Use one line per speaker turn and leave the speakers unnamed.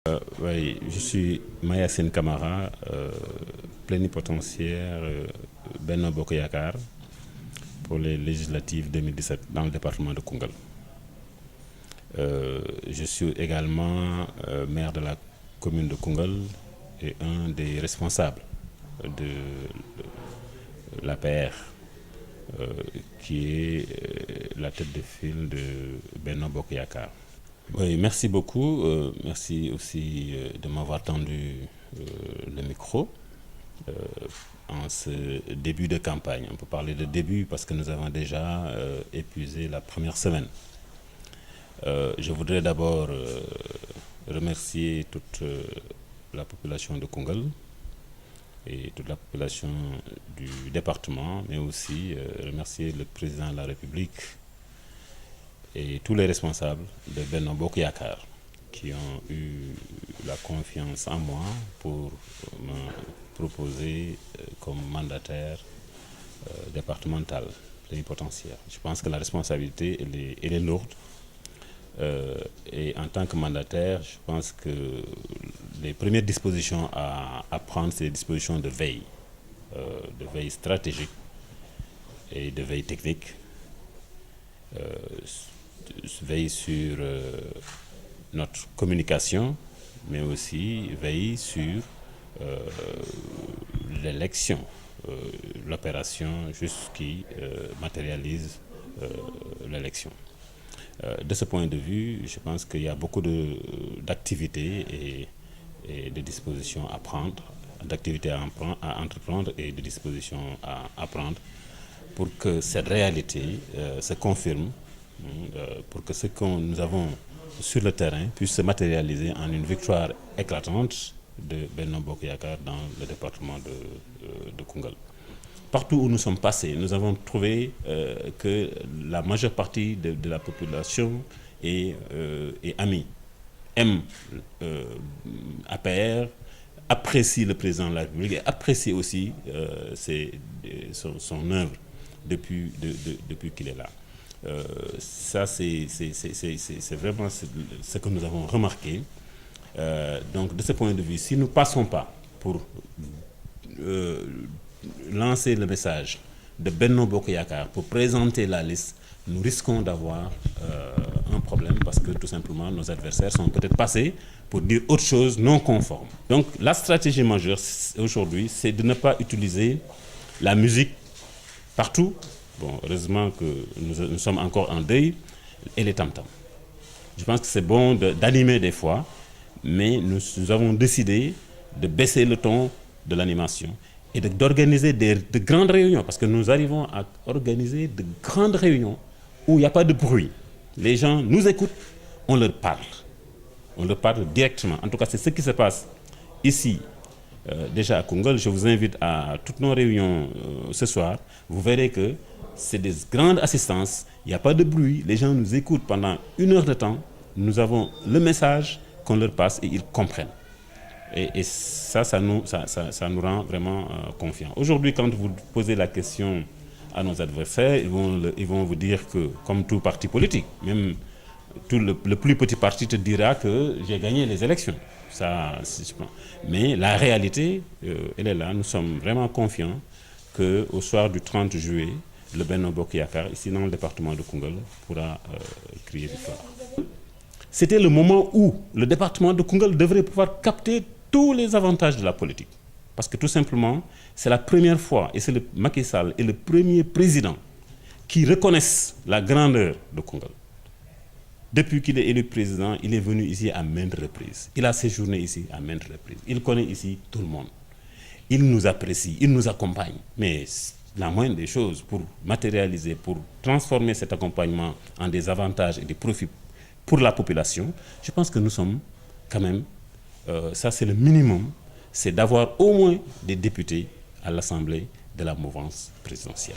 Oui, je suis Mayacine Camara, plénipotentiaire Benno Bokk Yakaar pour les législatives 2017 dans le département de Koungheul. Je suis également maire de la commune de Koungheul et un des responsables de l'APR, qui est la tête de file de Benno Bokk Yakaar. Oui, merci beaucoup. Merci aussi de m'avoir tendu le micro en ce début de campagne. On peut parler de début parce que nous avons déjà épuisé la première semaine. Je voudrais d'abord remercier toute la population de Koungheul et toute la population du département, mais aussi remercier le président de la République et tous les responsables de Benno Bokk Yakaar qui ont eu la confiance en moi pour me proposer comme mandataire départemental plénipotentiaire. Je pense que la responsabilité elle est lourde. Et en tant que mandataire, je pense que les premières dispositions à prendre, c'est des dispositions de veille stratégique et de veille technique. Veille sur notre communication, mais aussi veille sur l'élection, l'opération juste qui matérialise l'élection. De ce point de vue, je pense qu'il y a beaucoup d'activités et de dispositions à prendre, d'activités à entreprendre et de dispositions à prendre pour que cette réalité se confirme, pour que ce que nous avons sur le terrain puisse se matérialiser en une victoire éclatante de Benno Bokk Yakaar dans le département de Koungheul. Partout où nous sommes passés, nous avons trouvé que la majeure partie de la population est amie, aime APR, apprécie le président de la République et apprécie aussi son œuvre depuis qu'il est là. Ça, c'est vraiment ce que nous avons remarqué. Donc, de ce point de vue, si nous ne passons pas pour lancer le message de Benno Bokk Yakaar pour présenter la liste, nous risquons d'avoir un problème parce que tout simplement nos adversaires sont peut-être passés pour dire autre chose non conforme. Donc la stratégie majeure aujourd'hui, c'est de ne pas utiliser la musique partout. Bon, heureusement que nous sommes encore en deuil, et les tam-tams. Je pense que c'est bon d'animer des fois, mais nous avons décidé de baisser le ton de l'animation et d'organiser de grandes réunions, parce que nous arrivons à organiser de grandes réunions où il n'y a pas de bruit. Les gens nous écoutent, on leur parle directement. En tout cas, c'est ce qui se passe ici. Déjà à Koungheul, je vous invite à toutes nos réunions ce soir. Vous verrez que c'est des grandes assistances, il n'y a pas de bruit, les gens nous écoutent pendant 1 heure de temps. Nous avons le message qu'on leur passe et ils comprennent. Et ça nous rend vraiment confiants. Aujourd'hui, quand vous posez la question à nos adversaires, ils vont vous dire que, comme tout parti politique, même le plus petit parti te dira que j'ai gagné les élections. Mais la réalité, elle est là. Nous sommes vraiment confiants qu'au soir du 30 juillet, le Benno Bokk Yakaar, ici dans le département de Koungheul, pourra crier victoire. C'était le moment où le département de Koungheul devrait pouvoir capter tous les avantages de la politique. Parce que tout simplement, c'est la première fois, et c'est Macky Sall est le premier président qui reconnaisse la grandeur de Koungheul. Depuis qu'il est élu président, il est venu ici à maintes reprises. Il a séjourné ici à maintes reprises. Il connaît ici tout le monde. Il nous apprécie, il nous accompagne. Mais la moindre des choses pour matérialiser, pour transformer cet accompagnement en des avantages et des profits pour la population, je pense que nous sommes quand même, ça c'est le minimum, c'est d'avoir au moins des députés à l'Assemblée de la mouvance présidentielle.